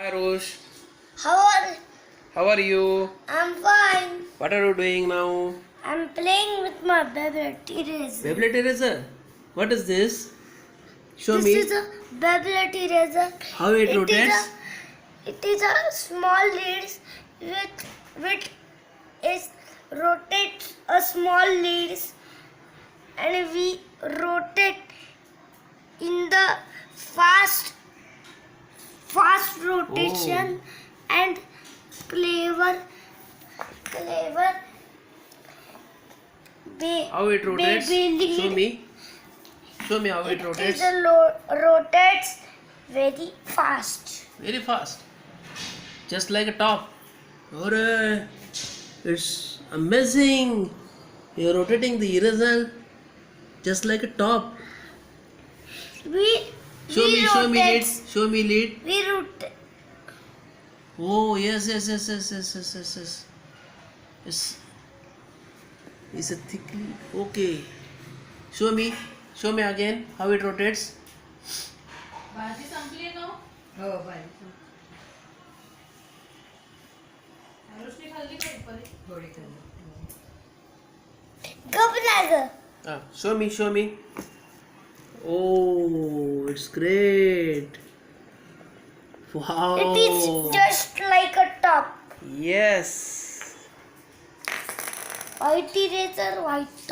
Hi Rosh, How are how are you? I'm fine. What are you doing now? I'm playing with my Beyblade eraser. Beyblade eraser. What is this? Show This me is a Beyblade eraser. how it rotates. It is a small leads with is rotates a small leads, and we rotate in the fast rotation and clever How it rotates? Baby Show lead. me. Show me how it rotates. Rotates very fast. Very fast. Just like a top. Alright. It's amazing. You're rotating the eraser just like a top. Show me lead. Show me lead. We rotate. Oh yes. Yes. It's a thick lead. Okay. Show me. Show me again how it rotates. भाजी संपली आहे का हो? आरुषने खाल्ली का दुपारी? Show me. Oh, it's great. Wow. It is just like a top. Yes. White eraser, white top.